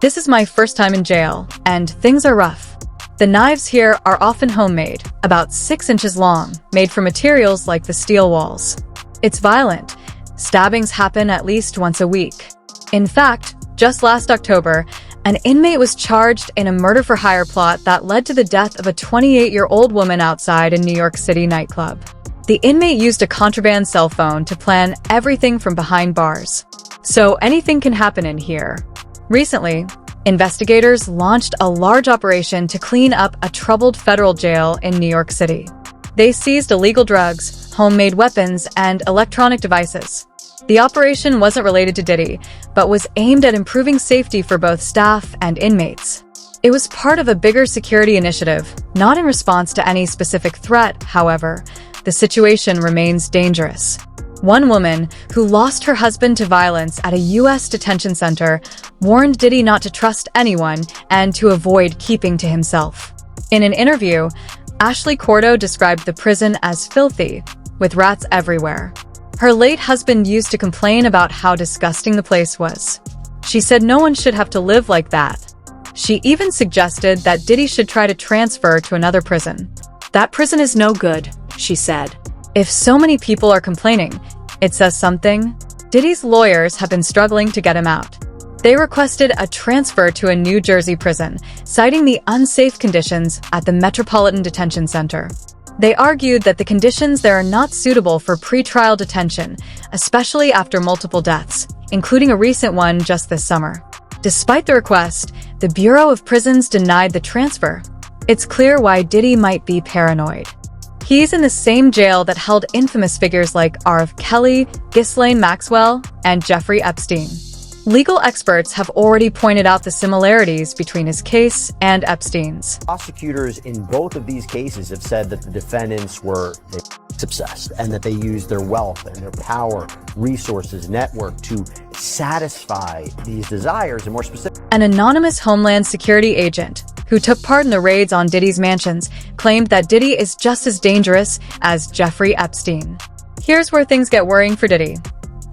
This is my first time in jail, and things are rough. The knives here are often homemade, about 6 inches long, made from materials like the steel walls. It's violent. Stabbings happen at least once a week. In fact, just last October, an inmate was charged in a murder-for-hire plot that led to the death of a 28-year-old woman outside a New York City nightclub. The inmate used a contraband cell phone to plan everything from behind bars. So anything can happen in here. Recently, investigators launched a large operation to clean up a troubled federal jail in New York City. They seized illegal drugs, homemade weapons, and electronic devices. The operation wasn't related to Diddy, but was aimed at improving safety for both staff and inmates. It was part of a bigger security initiative, not in response to any specific threat, however. The situation remains dangerous. One woman, who lost her husband to violence at a U.S. detention center, warned Diddy not to trust anyone and to avoid keeping to himself. In an interview, Ashley Cordo described the prison as filthy, with rats everywhere. Her late husband used to complain about how disgusting the place was. She said no one should have to live like that. She even suggested that Diddy should try to transfer to another prison. That prison is no good, she said. If so many people are complaining, it says something. Diddy's lawyers have been struggling to get him out. They requested a transfer to a New Jersey prison, citing the unsafe conditions at the Metropolitan Detention Center. They argued that the conditions there are not suitable for pretrial detention, especially after multiple deaths, including a recent one just this summer. Despite the request, the Bureau of Prisons denied the transfer. It's clear why Diddy might be paranoid. He's in the same jail that held infamous figures like R.F. Kelly, Ghislaine Maxwell, and Jeffrey Epstein. Legal experts have already pointed out the similarities between his case and Epstein's. Prosecutors in both of these cases have said that the defendants were obsessed and that they used their wealth and their power, resources, network to satisfy these desires, and more specifically, an anonymous Homeland Security agent who took part in the raids on Diddy's mansions claimed that Diddy is just as dangerous as Jeffrey Epstein. Here's where things get worrying for Diddy.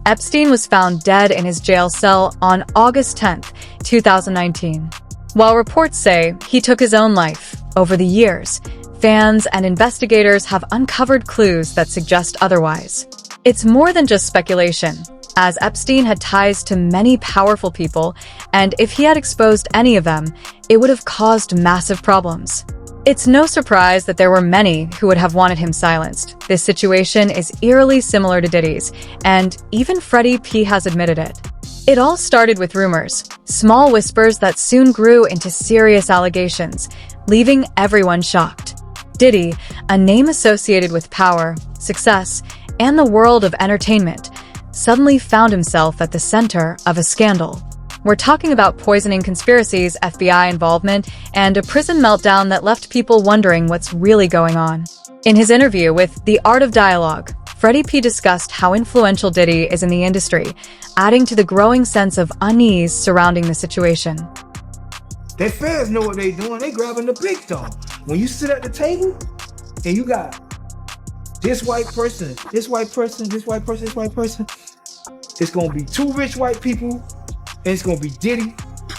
Epstein was found dead in his jail cell on August 10, 2019. While reports say he took his own life, over the years, fans and investigators have uncovered clues that suggest otherwise. It's more than just speculation, as Epstein had ties to many powerful people, and if he had exposed any of them, it would have caused massive problems. It's no surprise that there were many who would have wanted him silenced. This situation is eerily similar to Diddy's, and even Freddie P has admitted it. It all started with rumors, small whispers that soon grew into serious allegations, leaving everyone shocked. Diddy, a name associated with power, success, and the world of entertainment, suddenly found himself at the center of a scandal. We're talking about poisoning conspiracies, FBI involvement, and a prison meltdown that left people wondering what's really going on. In his interview with The Art of Dialogue, Freddie P discussed how influential Diddy is in the industry, adding to the growing sense of unease surrounding the situation. Their fans know what they're doing. They grabbing the big dog. When you sit at the table and you got this white person, this white person, this white person, this white person, it's gonna be 2 rich white people, and it's gonna be Diddy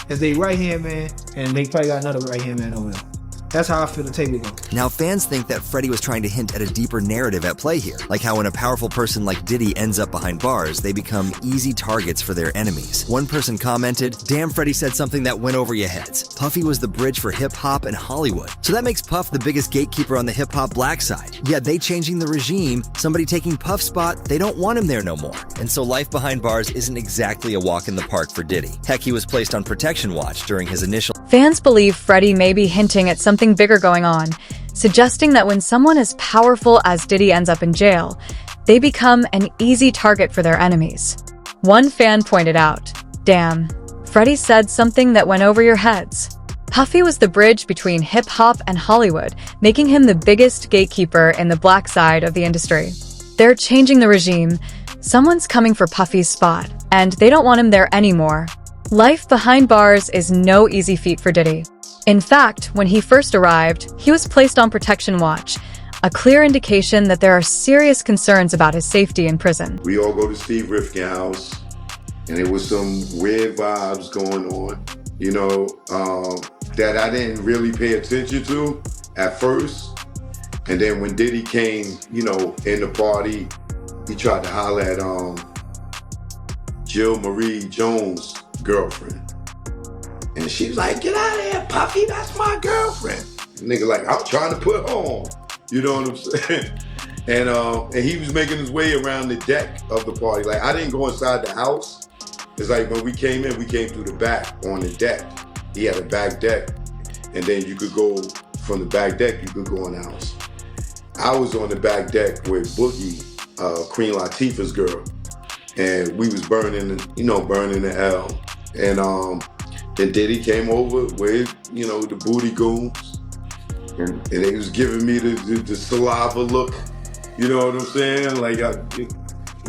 as they right-hand man, and they probably got another right-hand man over there. That's how I feel the table goes. Now, fans think that Freddie was trying to hint at a deeper narrative at play here, like how when a powerful person like Diddy ends up behind bars, they become easy targets for their enemies. One person commented, "Damn, Freddie said something that went over your heads. Puffy was the bridge for hip-hop and Hollywood. So that makes Puff the biggest gatekeeper on the hip-hop black side. Yeah, they changing the regime, somebody taking Puff's spot, they don't want him there no more. And so life behind bars isn't exactly a walk in the park for Diddy. Heck, he was placed on protection watch during his initial..." Fans believe Freddie may be hinting at something bigger going on, suggesting that when someone as powerful as Diddy ends up in jail, they become an easy target for their enemies. One fan pointed out, "Damn, Freddie said something that went over your heads." Puffy was the bridge between hip-hop and Hollywood, making him the biggest gatekeeper in the black side of the industry. They're changing the regime. Someone's coming for Puffy's spot, and they don't want him there anymore. Life behind bars is no easy feat for Diddy. In fact, when he first arrived, he was placed on protection watch, a clear indication that there are serious concerns about his safety in prison. We all go to Steve Rifkin's house, and there was some weird vibes going on. that I didn't really pay attention to at first. And then when Diddy came, in the party, he tried to holler at Jill Marie Jones' girlfriend. And she was like, "Get out of here, Puffy, that's my girlfriend." The nigga like, "I'm trying to put her on." You know what I'm saying? And he was making his way around the deck of the party. Like, I didn't go inside the house. It's like when we came in, we came through the back on the deck. He had a back deck. And then you could go from the back deck, you could go in the house. I was on the back deck with Boogie, Queen Latifah's girl. And we was burning the L. And then Diddy came over with, the booty goons. And they was giving me the saliva look. You know what I'm saying? Like,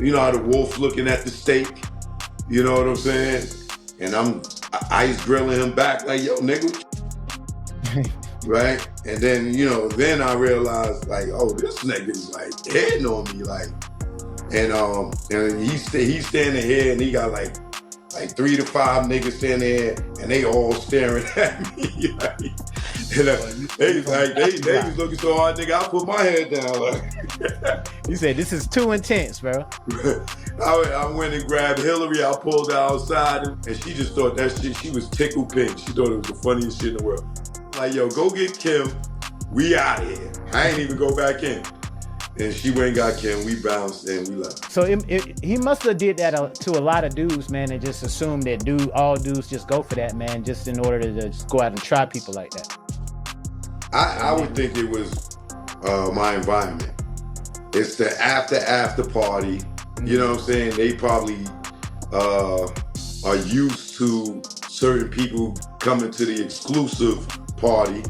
you know how the wolf looking at the steak? You know what I'm saying? And I'm ice grilling him back like, "Yo, nigga." Right? And then, then I realized, like, oh, this nigga's like hitting on me, like, and he's standing here and he got like 3 to 5 niggas standing there and they all staring at me. Like, they was looking so hard, nigga, I put my head down. Like, you said this is too intense, bro. I went and grabbed Hillary. I pulled her outside, and she just thought that shit. She was tickled pink. She thought it was the funniest shit in the world. Like, "Yo, go get Kim. We out of here." I ain't even go back in. And she went and got Kim. We bounced and we left. So he must have did that to a lot of dudes, man, and just assumed that all dudes just go for that, man, just in order to just go out and try people like that. I would think it was my environment. It's the after party. You know what I'm saying? They probably are used to certain people coming to the exclusive party.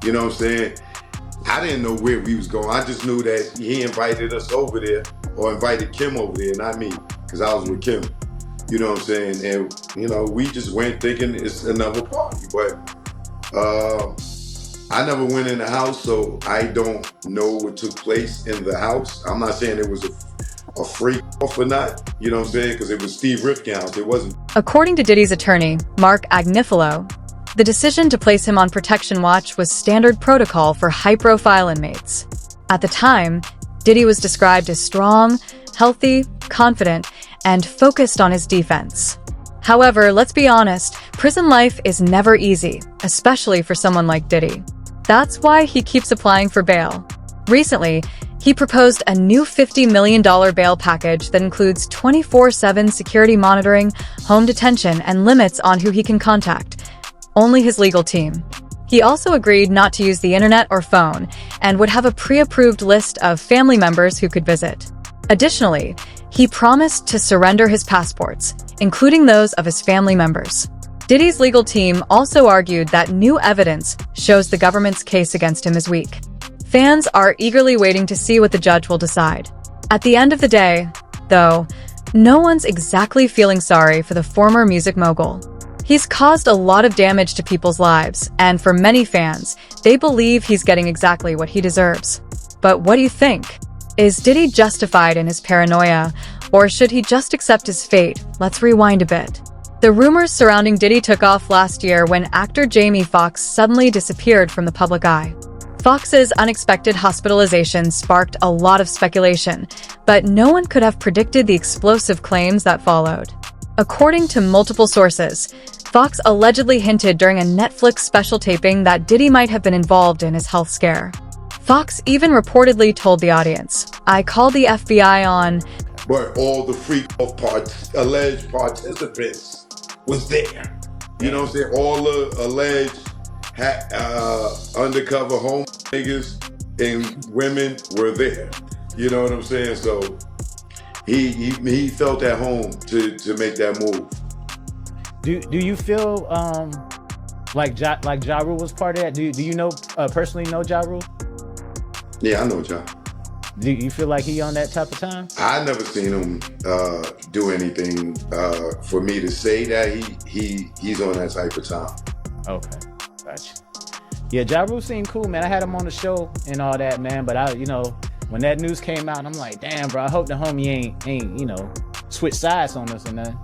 You know what I'm saying? I didn't know where we was going. I just knew that he invited us over there, or invited Kim over there, not me, because I was with Kim. You know what I'm saying? And, we just went thinking it's another party. But I never went in the house, so I don't know what took place in the house. I'm not saying it was a freak off or not, you know what I'm saying? Because it was Steve Rifkin house. It wasn't. According to Diddy's attorney, Mark Agnifilo, the decision to place him on protection watch was standard protocol for high-profile inmates. At the time, Diddy was described as strong, healthy, confident, and focused on his defense. However, let's be honest, prison life is never easy, especially for someone like Diddy. That's why he keeps applying for bail. Recently, he proposed a new $50 million bail package that includes 24/7 security monitoring, home detention, and limits on who he can contact. Only his legal team. He also agreed not to use the internet or phone, and would have a pre-approved list of family members who could visit. Additionally, he promised to surrender his passports, including those of his family members. Diddy's legal team also argued that new evidence shows the government's case against him is weak. Fans are eagerly waiting to see what the judge will decide. At the end of the day, though, no one's exactly feeling sorry for the former music mogul. He's caused a lot of damage to people's lives, and for many fans, they believe he's getting exactly what he deserves. But what do you think? Is Diddy justified in his paranoia, or should he just accept his fate? Let's rewind a bit. The rumors surrounding Diddy took off last year when actor Jamie Foxx suddenly disappeared from the public eye. Foxx's unexpected hospitalization sparked a lot of speculation, but no one could have predicted the explosive claims that followed. According to multiple sources, Foxx allegedly hinted during a Netflix special taping that Diddy might have been involved in his health scare. Foxx even reportedly told the audience, "I called the FBI on..." But all the alleged participants was there. You know what I'm saying? All the alleged undercover home niggas and women were there. You know what I'm saying? So he felt at home to make that move. Do you feel like Ja Rule was part of that? Do you know personally know Ja Rule? Yeah, I know Ja. Do you feel like he on that type of time? I never seen him do anything for me to say that he's on that type of time. Okay, gotcha. Yeah, Ja Rule seemed cool, man. I had him on the show and all that, man. But when that news came out, I'm like, damn, bro. I hope the homie ain't switch sides on us or nothing.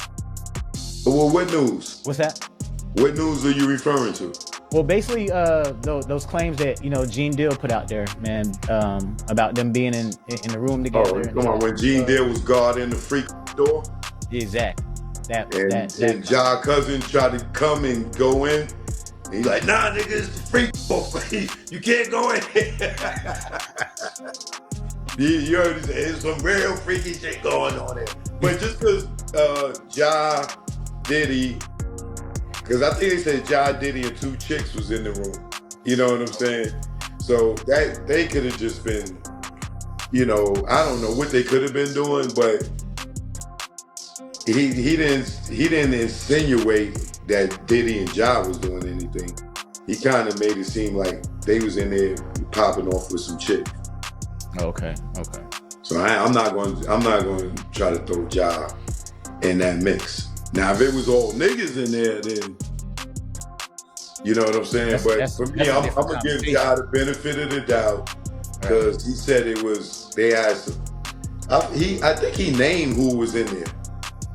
Well, what news? What's that? What news are you referring to? Well, basically, those claims that Gene Deal put out there, man, about them being in the room together. Oh, come on, when Gene Deal was guarding the freak door. Exactly. And Ja Cousin tried to come and go in. And he's like, nah, nigga, it's the freak door. You can't go in. You heard it. There's some real freaky shit going on there. But just because Ja Diddy, because I think they said Ja Diddy and 2 chicks was in the room. You know what I'm saying? So that they could have just been, I don't know what they could have been doing, but he didn't insinuate that Diddy and Ja was doing anything. He kind of made it seem like they was in there popping off with some chick. Okay. So I'm not going to try to throw Ja in that mix. Now, if it was all niggas in there, then you know what I'm saying. But for me, I'm gonna give Ja the benefit of the doubt because he said it was. They asked him. I think he named who was in there.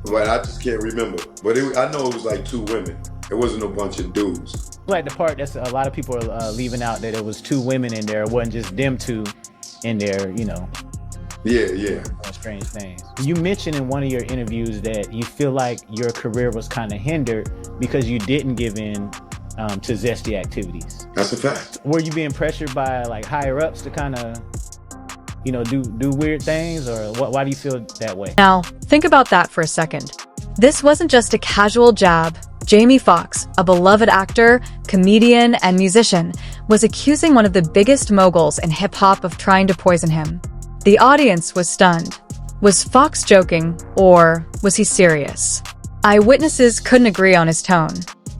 But I just can't remember. But I know it was like 2 women. It wasn't a bunch of dudes. Like the part that's a lot of people are leaving out, that it was 2 women in there. It wasn't just them 2 in there, Yeah. Strange things. You mentioned in one of your interviews that you feel like your career was kind of hindered because you didn't give in to zesty activities. That's a fact. Were you being pressured by like higher ups to kind of do weird things, or why do you feel that way? Now, think about that for a second. This wasn't just a casual jab. Jamie Foxx, a beloved actor, comedian, and musician, was accusing one of the biggest moguls in hip-hop of trying to poison him. The audience was stunned. Was Foxx joking, or was he serious? Eyewitnesses couldn't agree on his tone.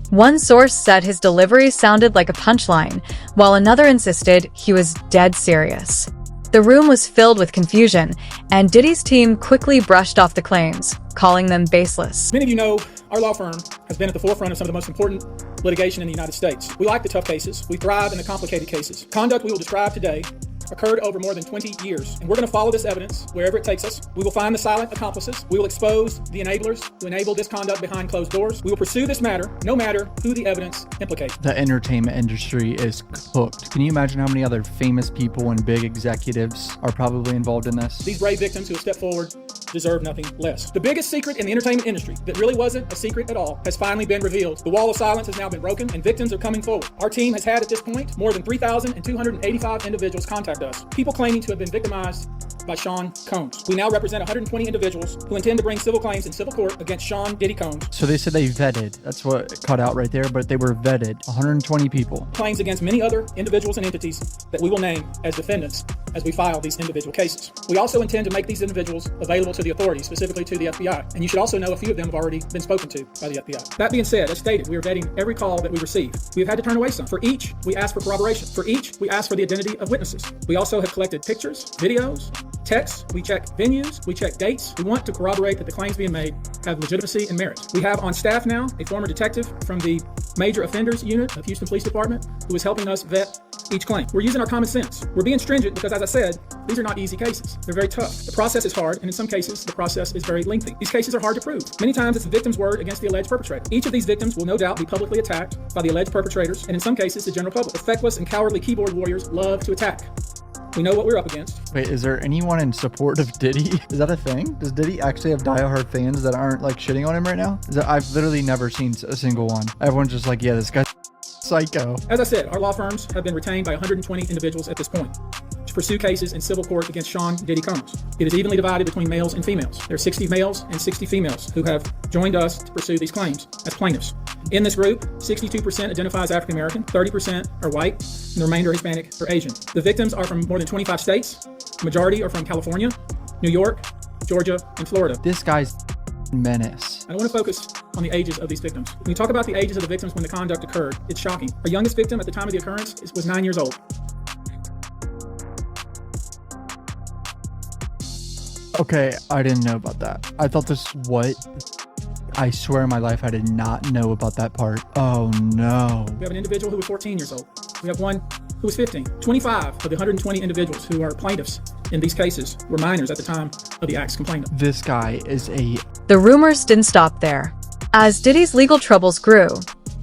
One source said his delivery sounded like a punchline, while another insisted he was dead serious. The room was filled with confusion, and Diddy's team quickly brushed off the claims, calling them baseless. Many of you know our law firm has been at the forefront of some of the most important litigation in the United States. We like the tough cases. We thrive in the complicated cases. Conduct we will describe today occurred over more than 20 years, and we're going to follow this evidence wherever it takes us. We will find the silent accomplices. We will expose the enablers who enable this conduct behind closed doors. We will pursue this matter, no matter who the evidence implicates. The entertainment industry is cooked. Can you imagine how many other famous people and big executives are probably involved in this? These brave victims who have stepped forward deserve nothing less. The biggest secret in the entertainment industry that really wasn't a secret at all has finally been revealed. The wall of silence has now been broken, and victims are coming forward. Our team has had at this point more than 3,285 individuals contact us, people claiming to have been victimized by Sean Combs. We now represent 120 individuals who intend to bring civil claims in civil court against Sean Diddy Combs. So they said they vetted. That's what it cut out right there, but they were vetted. 120 people. Claims against many other individuals and entities that we will name as defendants as we file these individual cases. We also intend to make these individuals available to the authorities, specifically to the FBI. And you should also know a few of them have already been spoken to by the FBI. That being said, as stated, we are vetting every call that we receive. We have had to turn away some. For each, we ask for corroboration. For each, we ask for the identity of witnesses. We also have collected pictures, videos, texts. We check venues. We check dates. We want to corroborate that the claims being made have legitimacy and merit. We have on staff now a former detective from the Major Offenders Unit of Houston Police Department who is helping us vet each claim. We're using our common sense. We're being stringent because, as I said, these are not easy cases. They're very tough. The process is hard, and in some cases, the process is very lengthy. These cases are hard to prove. Many times, it's the victim's word against the alleged perpetrator. Each of these victims will no doubt be publicly attacked by the alleged perpetrators, and in some cases, the general public. The feckless and cowardly keyboard warriors love to attack. We know what we're up against. Wait, is there anyone in support of Diddy? Is that a thing? Does Diddy actually have diehard fans that aren't like shitting on him right now? I've literally never seen a single one. Everyone's just like, yeah, this guy's psycho. As I said, our law firms have been retained by 120 individuals at this point to pursue cases in civil court against Sean Diddy Combs. It is evenly divided between males and females. There are 60 males and 60 females who have joined us to pursue these claims as plaintiffs. In this group, 62% identify as African American, 30% are white, and the remainder Hispanic or Asian. The victims are from more than 25 states. The majority are from California, New York, Georgia, and Florida. This guy's menace. I don't want to focus on the ages of these victims. When we talk about the ages of the victims when the conduct occurred, it's shocking. Our youngest victim at the time of the occurrence was 9 years old. Okay, I didn't know about that. I thought this, what? I swear in my life I did not know about that part. Oh no. We have an individual who was 14 years old. We have one who was 15. 25 of the 120 individuals who are plaintiffs in these cases were minors at the time of the acts complained of. This guy is a... The rumors didn't stop there. As Diddy's legal troubles grew,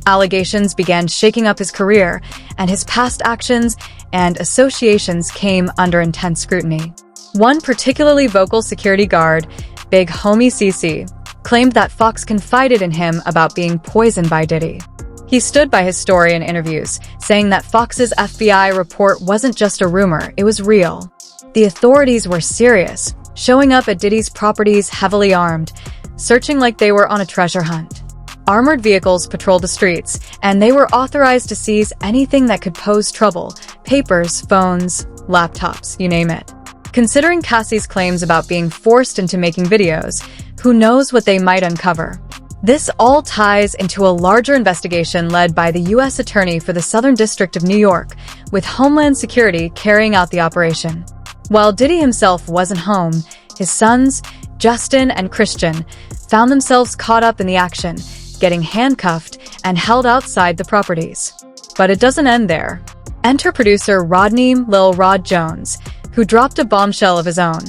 Allegations began shaking up his career, and his past actions and associations came under intense scrutiny. One particularly vocal security guard, Big Homie CC, claimed that Fox confided in him about being poisoned by Diddy. He stood by his story in interviews, saying that Fox's FBI report wasn't just a rumor, it was real. The authorities were serious, showing up at Diddy's properties heavily armed, searching like they were on a treasure hunt. Armored vehicles patrolled the streets, and they were authorized to seize anything that could pose trouble: papers, phones, laptops, you name it. Considering Cassie's claims about being forced into making videos, who knows what they might uncover? This all ties into a larger investigation led by the U.S. Attorney for the Southern District of New York, with Homeland Security carrying out the operation. While Diddy himself wasn't home, his sons, Justin and Christian, found themselves caught up in the action, getting handcuffed and held outside the properties. But it doesn't end there. Enter producer Rodney Lil Rod Jones, who dropped a bombshell of his own,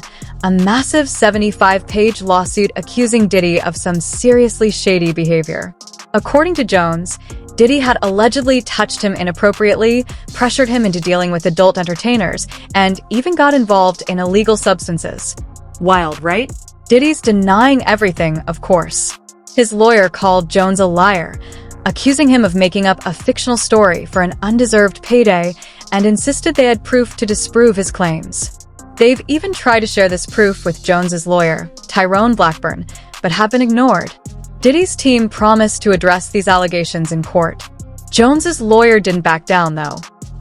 a massive 75-page lawsuit accusing Diddy of some seriously shady behavior. According to Jones, Diddy had allegedly touched him inappropriately, pressured him into dealing with adult entertainers, and even got involved in illegal substances. Wild, right? Diddy's denying everything, of course. His lawyer called Jones a liar, accusing him of making up a fictional story for an undeserved payday, and insisted they had proof to disprove his claims. They've even tried to share this proof with Jones's lawyer, Tyrone Blackburn, but have been ignored. Diddy's team promised to address these allegations in court. Jones's lawyer didn't back down, though.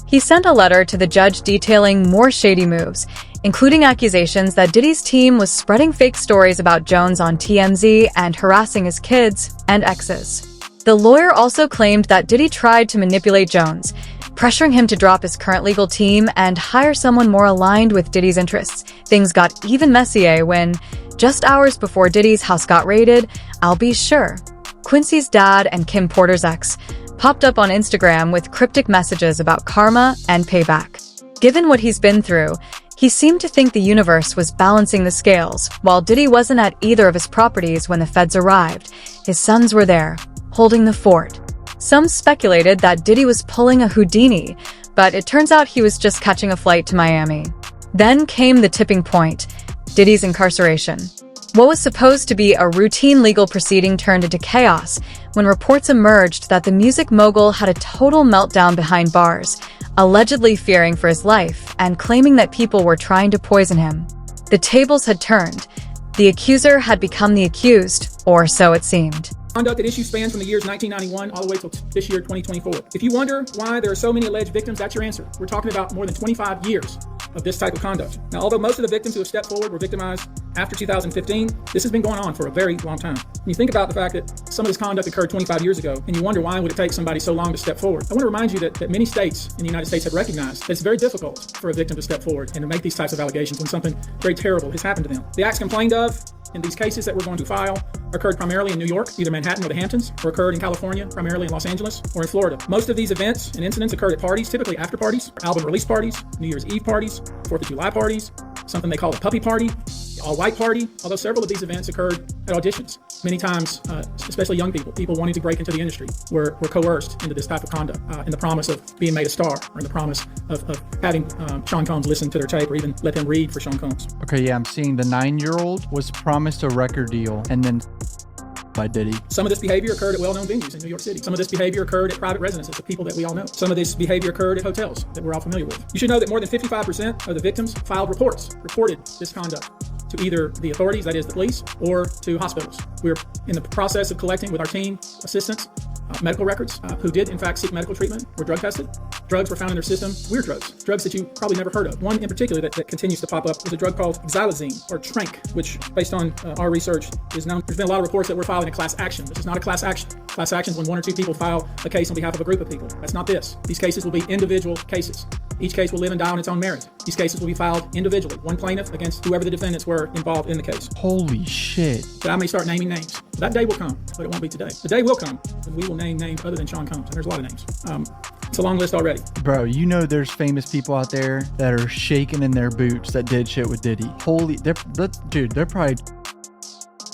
He sent a letter to the judge detailing more shady moves, including accusations that Diddy's team was spreading fake stories about Jones on TMZ and harassing his kids and exes. The lawyer also claimed that Diddy tried to manipulate Jones, pressuring him to drop his current legal team and hire someone more aligned with Diddy's interests. Things got even messier when, just hours before Diddy's house got raided, I'll be sure, Quincy's dad and Kim Porter's ex popped up on Instagram with cryptic messages about karma and payback. Given what he's been through, he seemed to think the universe was balancing the scales. While Diddy wasn't at either of his properties when the feds arrived, his sons were there, holding the fort. Some speculated that Diddy was pulling a Houdini, but it turns out he was just catching a flight to Miami. Then came the tipping point: Diddy's incarceration. What was supposed to be a routine legal proceeding turned into chaos when reports emerged that the music mogul had a total meltdown behind bars, allegedly fearing for his life and claiming that people were trying to poison him. The tables had turned. The accuser had become the accused, or so it seemed. Conduct at issue spans from the years 1991 all the way till this year, 2024. If you wonder why there are so many alleged victims, that's your answer. We're talking about more than 25 years of this type of conduct. Now, although most of the victims who have stepped forward were victimized after 2015, this has been going on for a very long time. When you think about the fact that some of this conduct occurred 25 years ago, and you wonder why would it take somebody so long to step forward, I want to remind you that many states in the United States have recognized that it's very difficult for a victim to step forward and to make these types of allegations when something very terrible has happened to them. The acts complained of in these cases that we're going to file occurred primarily in New York, either Manhattan or the Hamptons, or occurred in California, primarily in Los Angeles, or in Florida. Most of these events and incidents occurred at parties, typically after parties, album release parties, New Year's Eve parties, 4th of July parties, something they call a puppy party, all-white party, although several of these events occurred at auditions. Many times, especially young people wanting to break into the industry, were coerced into this type of conduct in the promise of being made a star, or in the promise of having Sean Combs listen to their tape or even let them read for Sean Combs. Okay, yeah, I'm seeing the 9-year-old was promised a record deal and then by Diddy. Some of this behavior occurred at well-known venues in New York City. Some of this behavior occurred at private residences of people that we all know. Some of this behavior occurred at hotels that we're all familiar with. You should know that more than 55% of the victims reported this conduct to either the authorities, that is the police, or to hospitals. We're in the process of collecting with our team assistants medical records who did in fact seek medical treatment, were drug tested. Drugs were found in their system, weird drugs that you probably never heard of. One in particular that continues to pop up is a drug called xylazine, or Trank, which based on our research is known. There's been a lot of reports that we're filing a class action. This is not a class action. Class action is when one or two people file a case on behalf of a group of people. That's not this. These cases will be individual cases. Each case will live and die on its own merit. These cases will be filed individually, one plaintiff against whoever the defendants were involved in the case. Holy shit. But I may start naming names. That day will come, but it won't be today. The day will come when we will name names other than Sean Combs, and there's a lot of names. It's a long list already. Bro, you know there's famous people out there that are shaking in their boots that did shit with Diddy. Holy, they're probably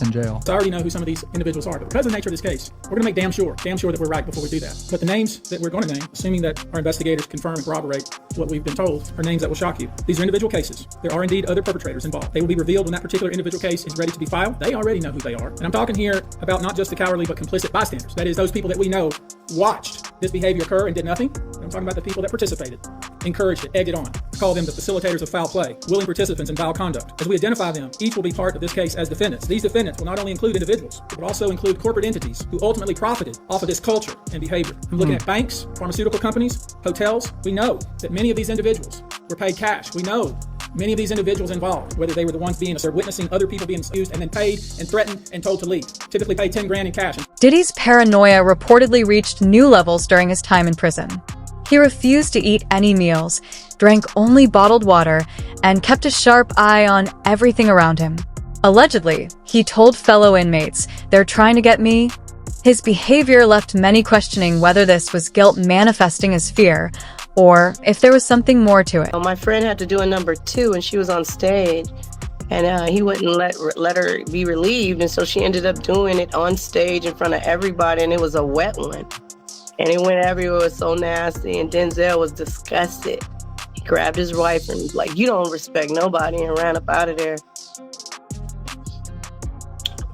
in jail. So I already know who some of these individuals are, but because of the nature of this case, we're going to make damn sure that we're right before we do that. But the names that we're going to name, assuming that our investigators confirm and corroborate what we've been told, are names that will shock you. These are individual cases. There are indeed other perpetrators involved. They will be revealed when that particular individual case is ready to be filed. They already know who they are. And I'm talking here about not just the cowardly but complicit bystanders. That is, those people that we know watched this behavior occur and did nothing. I'm talking about the people that participated, encouraged it, egged it on. I call them the facilitators of foul play, willing participants in foul conduct. As we identify them, each will be part of this case as defendants. These defendants will not only include individuals, but will also include corporate entities who ultimately profited off of this culture and behavior. I'm looking at banks, pharmaceutical companies, hotels. We know that many of these individuals were paid cash. We know many of these individuals involved, whether they were the ones witnessing other people being used and then paid and threatened and told to leave, typically paid 10 grand in cash. Diddy's paranoia reportedly reached new levels during his time in prison. He refused to eat any meals, drank only bottled water, and kept a sharp eye on everything around him. Allegedly, he told fellow inmates, "They're trying to get me." His behavior left many questioning whether this was guilt manifesting as fear, or if there was something more to it. My friend had to do a number 2 and she was on stage, and he wouldn't let her be relieved, and so she ended up doing it on stage in front of everybody, and it was a wet one. And it went everywhere. It was so nasty, and Denzel was disgusted. He grabbed his wife and was like, "You don't respect nobody," and ran up out of there.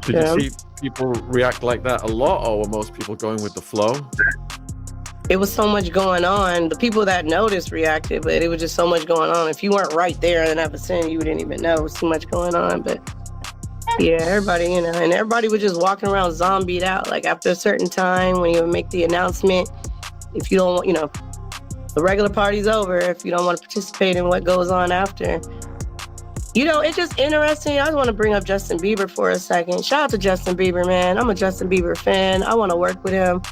Did you see people react like that a lot, or were most people going with the flow? It was so much going on. The people that noticed reacted, but it was just so much going on. If you weren't right there in that vicinity, you didn't even know. It was too much going on. But yeah, everybody, and everybody was just walking around zombied out. Like after a certain time, when you would make the announcement, if you don't, the regular party's over, if you don't want to participate in what goes on after. It's just interesting. I just want to bring up Justin Bieber for a second. Shout out to Justin Bieber, man. I'm a Justin Bieber fan. I want to work with him.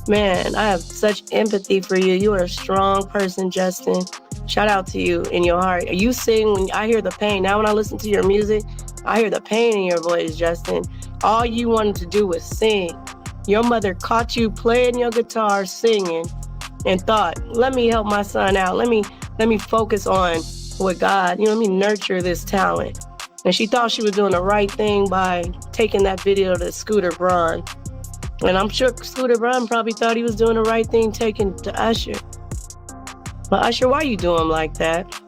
Man, I have such empathy for you. You are a strong person, Justin. Shout out to you in your heart. You sing when I hear the pain. Now when I listen to your music, I hear the pain in your voice, Justin. All you wanted to do was sing. Your mother caught you playing your guitar, singing, and thought, let me help my son out. Let me focus on with God. Let me nurture this talent. And she thought she was doing the right thing by taking that video to Scooter Braun. And I'm sure Scooter Braun probably thought he was doing the right thing taking to Usher. But Usher, why you do him like that?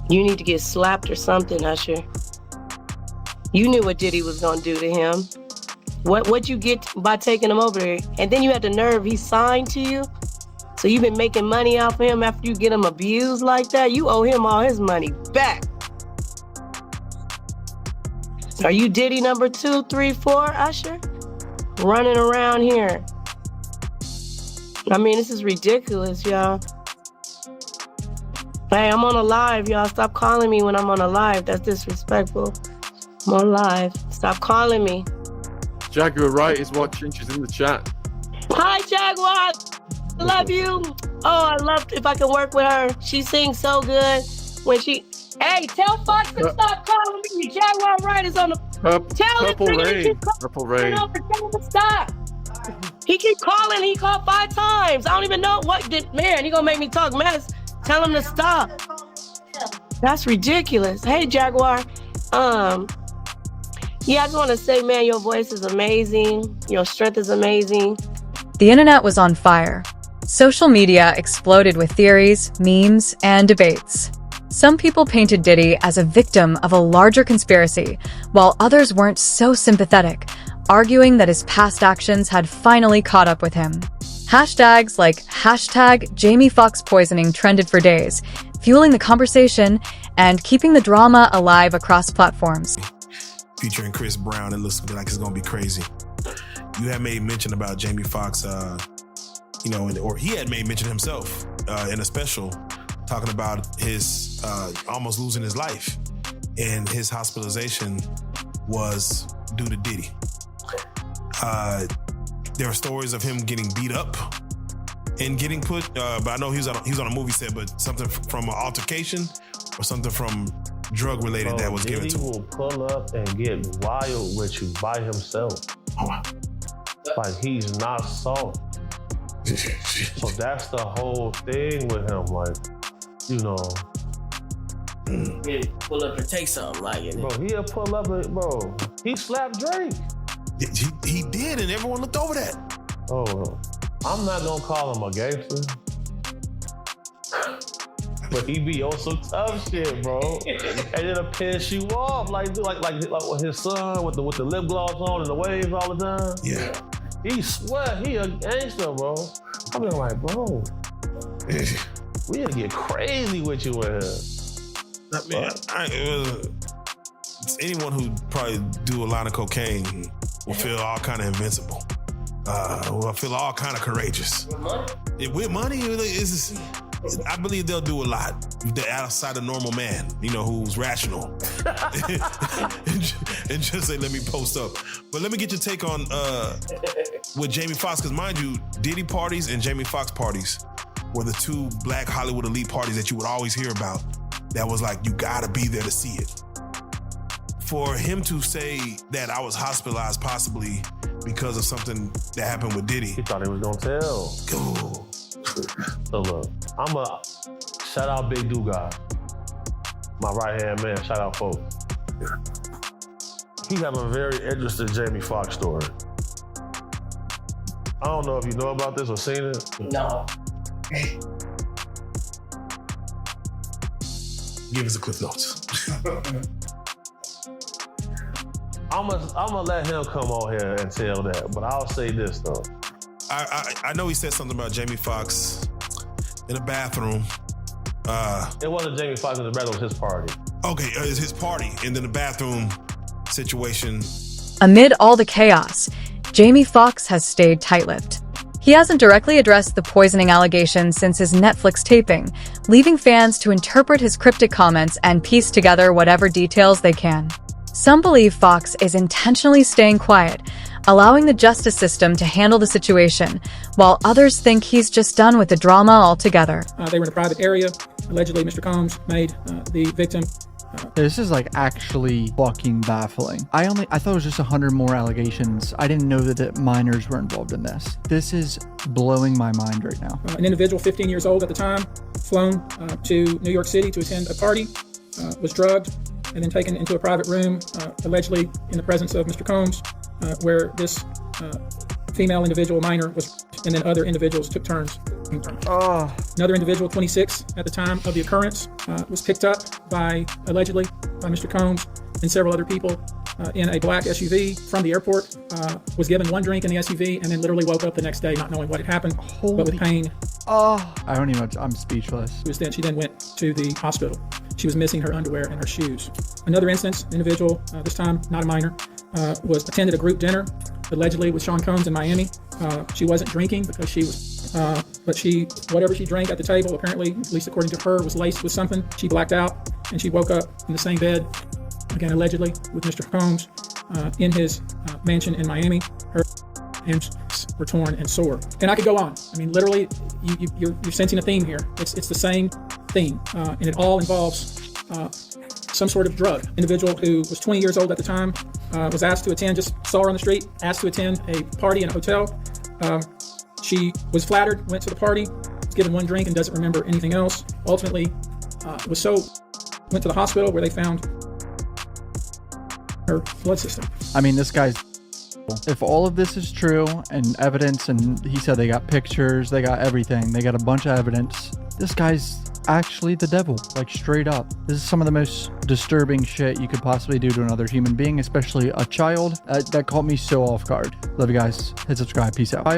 You need to get slapped or something, Usher. You knew what Diddy was gonna do to him. What'd you get by taking him over there? And then you had the nerve, he signed to you? So you've been making money off him after you get him abused like that? You owe him all his money back. Are you Diddy number 2, 3, 4, Usher? Running around here. This is ridiculous, y'all. Hey, I'm on a live, y'all. Stop calling me when I'm on a live. That's disrespectful. I'm on live. Stop calling me. Jaguar Wright is watching. She's in the chat. Hi, Jaguar. I love you. Oh, I love if I can work with her. She sings so good. Hey, tell Fox to stop calling me. Jaguar Wright is on the... Purple Rain. Purple Rain. Tell him to stop. He keep calling. He called 5 times. I don't even know man, he gonna make me talk mess. Tell him to stop. That's ridiculous. Hey, Jaguar. I just want to say, man, your voice is amazing. Your strength is amazing. The internet was on fire. Social media exploded with theories, memes, and debates. Some people painted Diddy as a victim of a larger conspiracy, while others weren't so sympathetic, arguing that his past actions had finally caught up with him. Hashtags like #JamieFoxxPoisoning trended for days, fueling the conversation and keeping the drama alive across platforms. Featuring Chris Brown, it looks like it's gonna be crazy. You had made mention about Jamie Foxx, or he had made mention himself in a special, talking about his almost losing his life, and his hospitalization was due to Diddy. There are stories of him getting beat up and getting put, but I know he was on a movie set, but something from an altercation or something from drug related that was given to him. Diddy will pull up and get wild with you by himself. Like he's not soft. So that's the whole thing with him. Like, He'd pull up and take something like it. Bro, he'll pull up and, bro, he slapped Drake. He did, and everyone looked over that. Oh, I'm not gonna call him a gangster. But he be on some tough shit, bro. And it'll piss you off, like with his son with the lip gloss on and the waves all the time. Yeah. He swear he a gangster, bro. I mean, like, bro, we gotta get crazy with you in here. I mean, anyone who probably do a lot of cocaine will feel all kind of invincible. Will feel all kind of courageous. With money, I believe they'll do a lot outside of normal man, who's rational. and just say, let me post up. But let me get your take on with Jamie Foxx, because mind you, Diddy parties and Jamie Foxx parties were the two black Hollywood elite parties that you would always hear about. That was like, you gotta be there to see it. For him to say that I was hospitalized possibly because of something that happened with Diddy. He thought he was gonna tell. Go. So look, I'ma shout out Big Dugas, my right-hand man, shout out folks. He have a very interesting Jamie Foxx story. I don't know if you know about this or seen it. No. Give us a Cliff Notes. I'm gonna let him come on here and tell that, but I'll say this though. I know he said something about Jamie Foxx in the bathroom. It wasn't Jamie Foxx in the bathroom, it was his party. Okay, it's his party, and then the bathroom situation. Amid all the chaos, Jamie Foxx has stayed tight-lipped. He hasn't directly addressed the poisoning allegations since his Netflix taping, leaving fans to interpret his cryptic comments and piece together whatever details they can. Some believe Foxx is intentionally staying quiet, allowing the justice system to handle the situation, while others think he's just done with the drama altogether. They were in a private area. Allegedly, Mr. Combs made the victim. This is like actually fucking baffling. I thought it was just 100 more allegations. I didn't know that minors were involved in this. This is blowing my mind right now. An individual 15 years old at the time, flown to New York City to attend a party, was drugged, and then taken into a private room, allegedly in the presence of Mr. Combs, where this female individual, minor, was, and then other individuals took turns. Another individual, 26 at the time of the occurrence, was picked up allegedly by Mr. Combs and several other people in a black SUV from the airport, was given one drink in the SUV, and then literally woke up the next day not knowing what had happened, but with pain. I'm speechless. She then went to the hospital. She was missing her underwear and her shoes. Another instance, individual, this time not a minor, was attended a group dinner, allegedly with Sean Combs in Miami. She wasn't drinking because she was, but whatever she drank at the table, apparently, at least according to her, was laced with something. She blacked out and she woke up in the same bed, again allegedly, with Mr. Combs in his mansion in Miami. Her hands were torn and sore. And I could go on. I mean, literally, you're sensing a theme here. It's the same theme, and it all involves some sort of drug. Individual who was 20 years old at the time was asked to attend, just saw her on the street, asked to attend a party in a hotel. She was flattered, went to the party, was given one drink and doesn't remember anything else. Ultimately, went to the hospital where they found her blood system. I mean, this guy's... If all of this is true and evidence, and he said they got pictures, they got everything, they got a bunch of evidence, this guy's actually the devil, like straight up. This is some of the most disturbing shit you could possibly do to another human being, especially a child. That caught me so off guard. Love you guys. Hit subscribe. Peace out. Bye.